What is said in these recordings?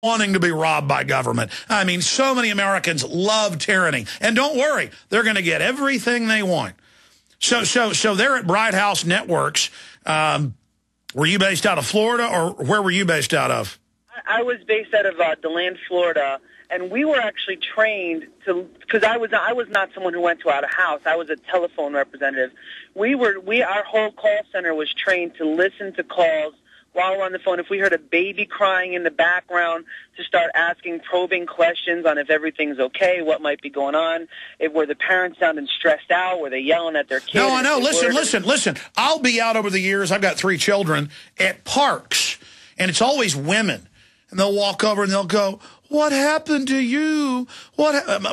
wanting to be robbed by government. I mean, so many Americans love tyranny. And don't worry, they're going to get everything they want. So they're at Bright House Networks. Were you based out of Florida, or where were you based out of? I was based out of DeLand, Florida, and we were actually trained to, because I was not someone who went to out of house. I was a telephone representative. Our whole call center was trained to listen to calls while we're on the phone. If we heard a baby crying in the background, to start asking probing questions on if everything's okay, what might be going on, were the parents sounding stressed out, were they yelling at their kids? No, I know. Listen. I'll be out over the years. I've got 3 children at parks, and it's always women. And they'll walk over and they'll go, "What happened to you?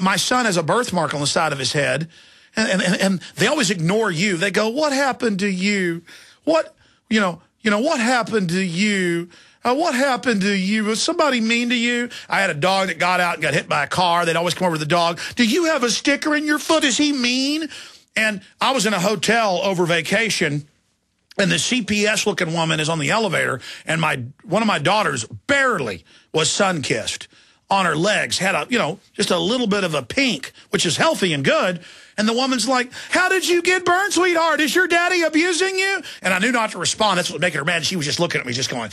My son has a birthmark on the side of his head, and they always ignore you. They go, "What happened to you? What happened to you? What happened to you? Was somebody mean to you?" I had a dog that got out and got hit by a car. They'd always come over to the dog. "Do you have a sticker in your foot? Is he mean?" And I was in a hotel over vacation, and the CPS-looking woman is on the elevator, and one of my daughters barely was sun-kissed on her legs, had just a little bit of a pink, which is healthy and good. And the woman's like, "How did you get burned, sweetheart? Is your daddy abusing you?" And I knew not to respond. That's what was making her mad. She was just looking at me, just going,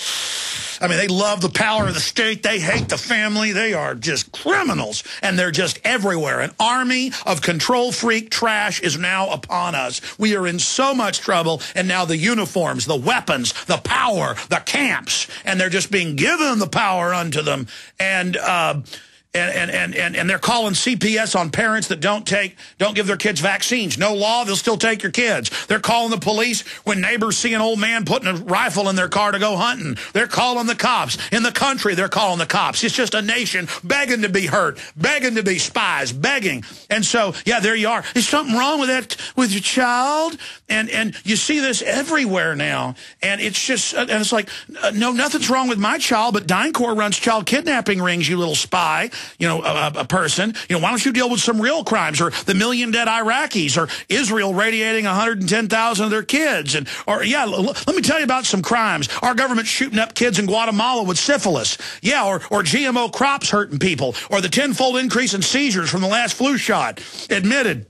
I mean, they love the power of the state. They hate the family. They are just criminals. And they're just everywhere. An army of control freak trash is now upon us. We are in so much trouble. And now the uniforms, the weapons, the power, the camps, and they're just being given the power unto them. And they're calling CPS on parents that don't give their kids vaccines. No law, they'll still take your kids. They're calling the police when neighbors see an old man putting a rifle in their car to go hunting. They're calling the cops. In the country, they're calling the cops. It's just a nation begging to be hurt, begging to be spies, begging. And so, yeah, there you are. Is something wrong with that, with your child? And you see this everywhere now. And it's just, and it's like, no, nothing's wrong with my child, but DynCorp runs child kidnapping rings, you little spy. A person, why don't you deal with some real crimes, or the million dead Iraqis, or Israel radiating 110,000 of their kids, let me tell you about some crimes. Our government shooting up kids in Guatemala with syphilis, or GMO crops hurting people, or the tenfold increase in seizures from the last flu shot, admitted.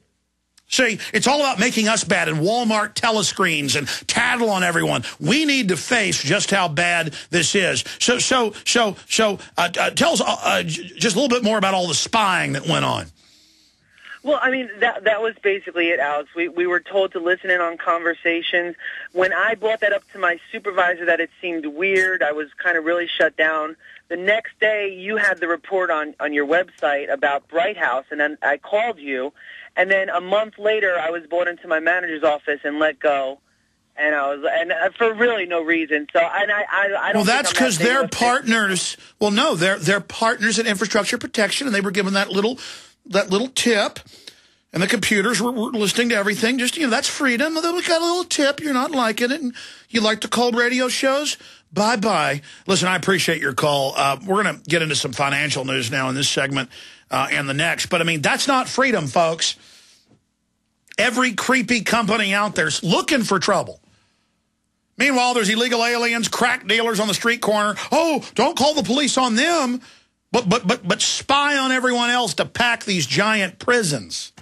See, it's all about making us bad, and Walmart telescreens and tattle on everyone. We need to face just how bad this is. So tell us just a little bit more about all the spying that went on. Well, I mean, that was basically it, Alex. We were told to listen in on conversations. When I brought that up to my supervisor that it seemed weird, I was kind of really shut down. The next day, you had the report on your website about Bright House, and then I called you. And then a month later, I was brought into my manager's office and let go, and for really no reason. So, I don't. Well, that's because they're partners. Well, no, they're partners in infrastructure protection, and they were given that little tip, and the computers were listening to everything. Just that's freedom. They got a little tip. You're not liking it, and you like the cold radio shows. Bye-bye. Listen, I appreciate your call. We're going to get into some financial news now in this segment and the next. But, I mean, that's not freedom, folks. Every creepy company out there's looking for trouble. Meanwhile, there's illegal aliens, crack dealers on the street corner. Oh, don't call the police on them, but spy on everyone else to pack these giant prisons.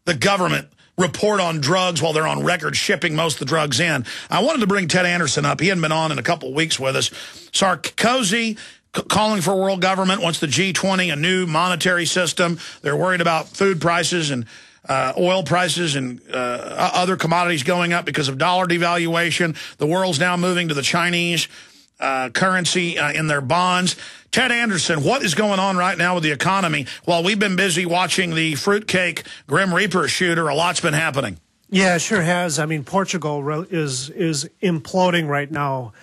The government report on drugs while they're on record shipping most of the drugs in. I wanted to bring Ted Anderson up. He hadn't been on in a couple of weeks with us. Sarkozy calling for world government, wants the G20 a new monetary system. They're worried about food prices and oil prices and other commodities going up because of dollar devaluation. The world's now moving to the Chinese currency in their bonds. Ted Anderson, what is going on right now with the economy? While we've been busy watching the fruitcake Grim Reaper shooter, a lot's been happening. Yeah, it sure has. I mean, Portugal is imploding right now.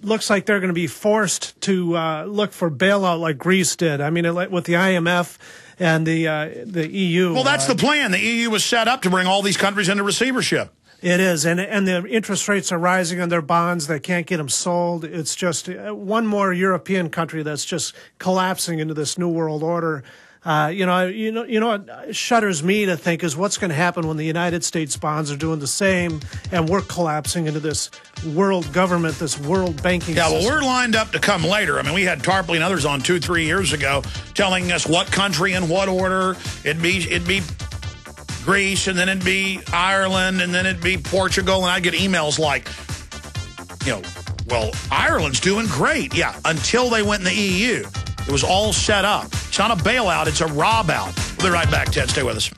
Looks like they're going to be forced to look for bailout like Greece did. I mean, with the IMF and the EU. Well, that's the plan. The EU was set up to bring all these countries into receivership. It is, and the interest rates are rising on their bonds. They can't get them sold. It's just one more European country that's just collapsing into this new world order What shudders me to think is what's going to happen when the United States bonds are doing the same, and we're collapsing into this world government, this world banking system. Well, we're lined up to come later. I mean, we had Tarpley and others on 2-3 years ago telling us what country in what order. It'd be Greece, and then it'd be Ireland, and then it'd be Portugal, and I'd get emails like, well, Ireland's doing great. Yeah, until they went in the EU. It was all set up. It's not a bailout, it's a rob-out. We'll be right back, Ted. Stay with us.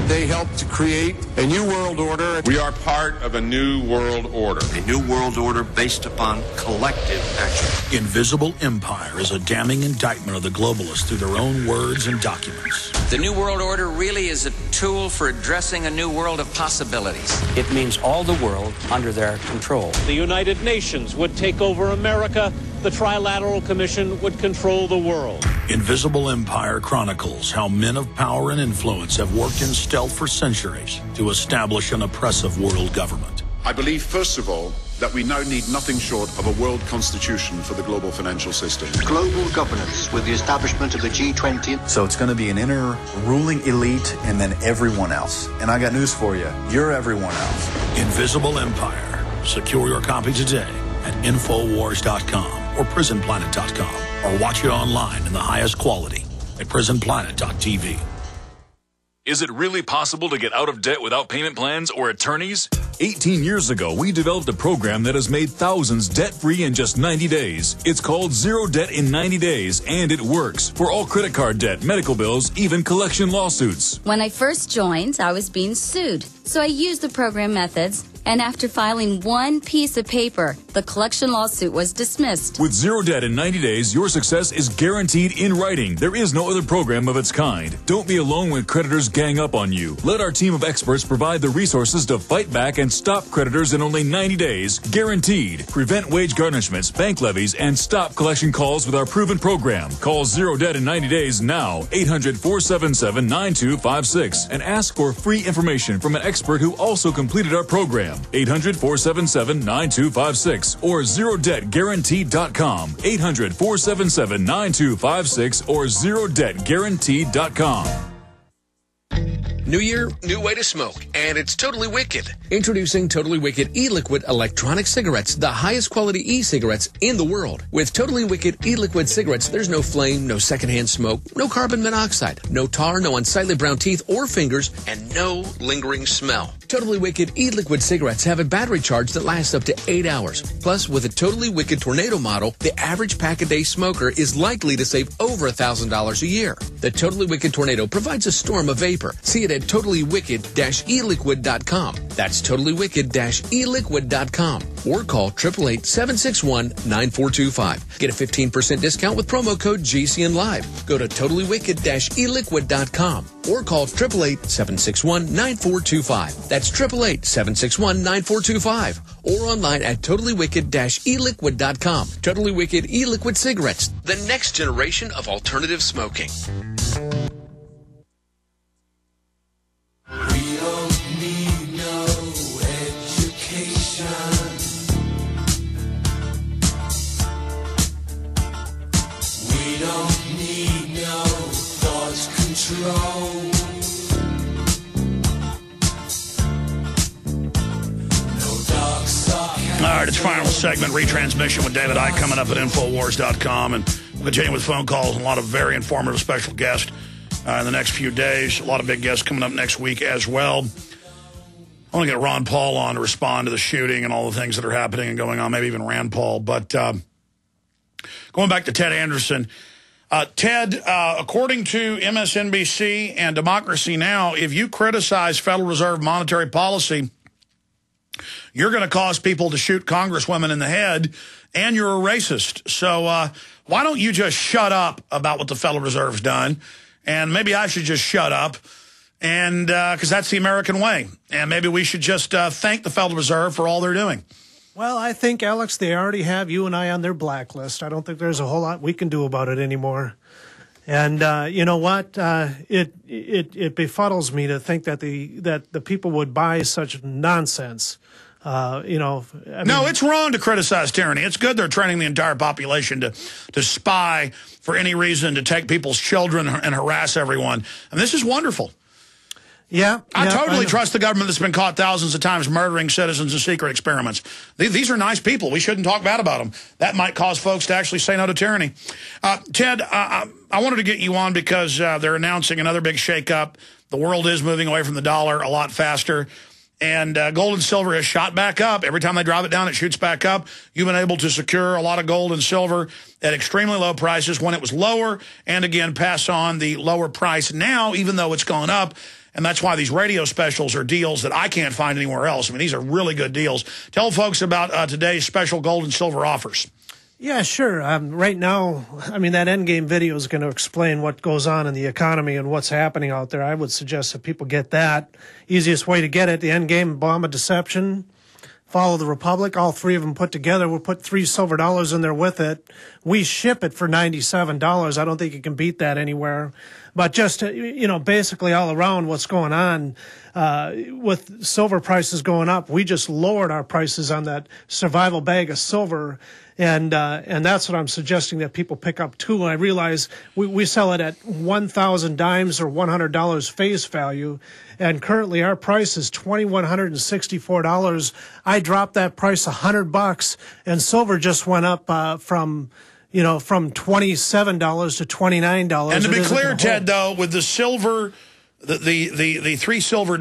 They helped to create a new world order. We are part of a new world order. A new world order based upon collective action. Invisible Empire is a damning indictment of the globalists through their own words and documents. The new world order really is a tool for addressing a new world of possibilities. It means all the world under their control. The United Nations would take over America. The Trilateral Commission would control the world. Invisible Empire chronicles how men of power and influence have worked in stealth for centuries to establish an oppressive world government. I believe, first of all, that we now need nothing short of a world constitution for the global financial system. Global governance with the establishment of the G20. So it's going to be an inner ruling elite and then everyone else. And I got news for you. You're everyone else. Invisible Empire. Secure your copy today at Infowars.com or PrisonPlanet.com, or watch it online in the highest quality at PrisonPlanet.tv. Is it really possible to get out of debt without payment plans or attorneys? 18 years ago, we developed a program that has made thousands debt-free in just 90 days. It's called Zero Debt in 90 Days, and it works for all credit card debt, medical bills, even collection lawsuits. When I first joined, I was being sued. So I used the program methods, and after filing one piece of paper, the collection lawsuit was dismissed. With Zero Debt in 90 days, your success is guaranteed in writing. There is no other program of its kind. Don't be alone when creditors gang up on you. Let our team of experts provide the resources to fight back and stop creditors in only 90 days, guaranteed. Prevent wage garnishments, bank levies, and stop collection calls with our proven program. Call Zero Debt in 90 days now, 800-477-9256, and ask for free information from an expert who also completed our program. 800-477-9256 or ZeroDebtGuaranteed.com. 800-477-9256 or ZeroDebtGuaranteed.com. New year, new way to smoke, and it's totally wicked. Introducing Totally Wicked e-liquid electronic cigarettes, the highest quality e-cigarettes in the world. With Totally Wicked e-liquid cigarettes, there's no flame, no secondhand smoke, no carbon monoxide, no tar, no unsightly brown teeth or fingers, and no lingering smell. Totally Wicked e-liquid cigarettes have a battery charge that lasts up to 8 hours. Plus, with a Totally Wicked Tornado model, the average pack-a-day smoker is likely to save over $1,000 a year. The Totally Wicked Tornado provides a storm of vapor. See it at TotallyWicked-eLiquid.com. That's TotallyWicked-eLiquid.com. Or call 888-761-9425. Get a 15% discount with promo code GCNLive. Go to TotallyWicked-eLiquid.com or call 888-761-9425. That's 888-761-9425. Or online at TotallyWicked-eLiquid.com. Totally Wicked e-liquid cigarettes, the next generation of alternative smoking. We don't need no education. We don't need no thought control. All right, it's final segment, retransmission with David Icke coming up at Infowars.com. And we'll continue with phone calls and a lot of very informative special guests in the next few days. A lot of big guests coming up next week as well. I want to get Ron Paul on to respond to the shooting and all the things that are happening and going on, maybe even Rand Paul. But going back to Ted Anderson, Ted, according to MSNBC and Democracy Now!, if you criticize Federal Reserve monetary policy, you're going to cause people to shoot congresswomen in the head, and you're a racist. So why don't you just shut up about what the Federal Reserve's done? And maybe I should just shut up, and because that's the American way. And maybe we should just thank the Federal Reserve for all they're doing. Well, I think, Alex, they already have you and I on their blacklist. I don't think there's a whole lot we can do about it anymore. And you know what? It befuddles me to think that the people would buy such nonsense. No, it's wrong to criticize tyranny. It's good they're training the entire population to spy for any reason, to take people's children and harass everyone. And this is wonderful. Yeah. I totally trust the government that's been caught thousands of times murdering citizens in secret experiments. These are nice people. We shouldn't talk bad about them. That might cause folks to actually say no to tyranny. Ted, I wanted to get you on because they're announcing another big shakeup. The world is moving away from the dollar a lot faster. And gold and silver has shot back up. Every time they drive it down, it shoots back up. You've been able to secure a lot of gold and silver at extremely low prices when it was lower, and again, pass on the lower price now, even though it's gone up. And that's why these radio specials are deals that I can't find anywhere else. I mean, these are really good deals. Tell folks about today's special gold and silver offers. Yeah, sure. Right now, I mean, that endgame video is going to explain what goes on in the economy and what's happening out there. I would suggest that people get that. Easiest way to get it, the endgame bomb of deception, Follow the Republic, all three of them put together. We'll put $3 silver in there with it. We ship it for $97. I don't think you can beat that anywhere. But just, basically all around what's going on, with silver prices going up, we just lowered our prices on that survival bag of silver. And that's what I'm suggesting that people pick up too. And I realize we sell it at 1,000 dimes or $100 face value. And currently our price is $2,164. I dropped that price $100, and silver just went up from $27 to $29. And to be clear, Ted, though, with the silver, the $3 silver,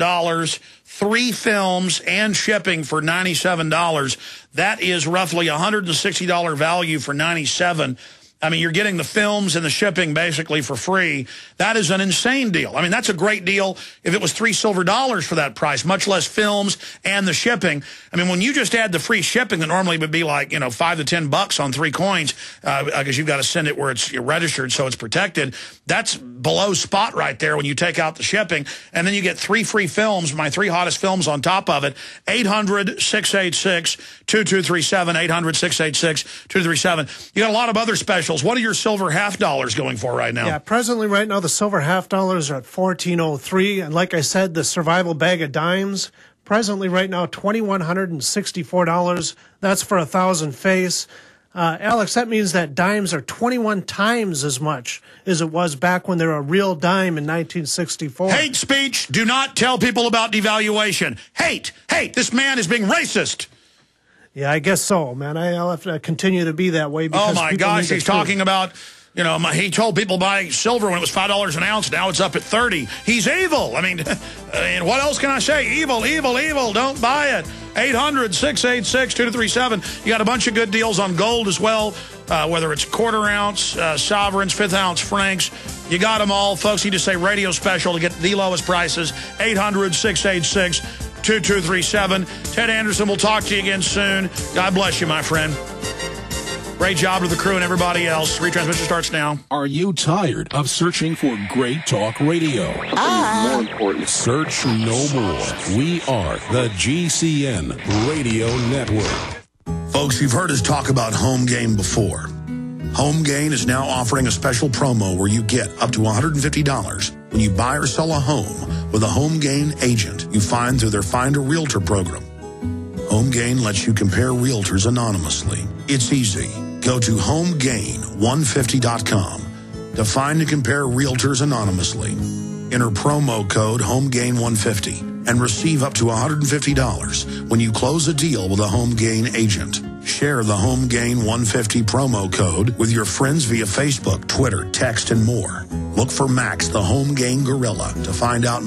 3 films and shipping for $97, that is roughly $160 value for $97. I mean, you're getting the films and the shipping basically for free. That is an insane deal. I mean, that's a great deal if it was $3 silver for that price, much less films and the shipping. I mean, when you just add the free shipping that normally would be like, $5 to $10 on 3 coins, because you've got to send it where you're registered so it's protected. That's below spot right there when you take out the shipping. And then you get 3 free films, my 3 hottest films on top of it. 800-686-2237, 800-686-2237. You got a lot of other specials. What are your silver half dollars going for right now? Yeah, presently right now the silver half dollars are at $14.03, and like I said, the survival bag of dimes presently right now $2,164. That's for 1,000 face. Alex, that means that dimes are 21 times as much as it was back when they were a real dime in 1964. Hate speech. Do not tell people about devaluation. Hate. This man is being racist. Yeah, I guess so, man. I'll have to continue to be that way. Because oh, my gosh, he's talking about, he told people buy silver when it was $5 an ounce. Now it's up at $30. He's evil. I mean, and what else can I say? Evil. Don't buy it. 800-686-2237. You got a bunch of good deals on gold as well, whether it's quarter ounce, sovereigns, 5th ounce francs. You got them all, folks. You just say radio special to get the lowest prices. 800-686-2237. Ted Anderson, we'll talk to you again soon. God bless you, my friend. Great job to the crew and everybody else. Retransmission starts now. Are you tired of searching for great talk radio? More important. Search no more. We are the GCN Radio Network. Folks, you've heard us talk about Home Gain before. Home Gain is now offering a special promo where you get up to $150 when you buy or sell a home with a Home Gain agent you find through their Find a Realtor program. Home Gain lets you compare realtors anonymously. It's easy. Go to HomeGain150.com to find and compare realtors anonymously. Enter promo code HomeGain150 and receive up to $150 when you close a deal with a Home Gain agent. Share the Home Gain 150 promo code with your friends via Facebook, Twitter, text, and more. Look for Max, the Home Gain Gorilla, to find out more.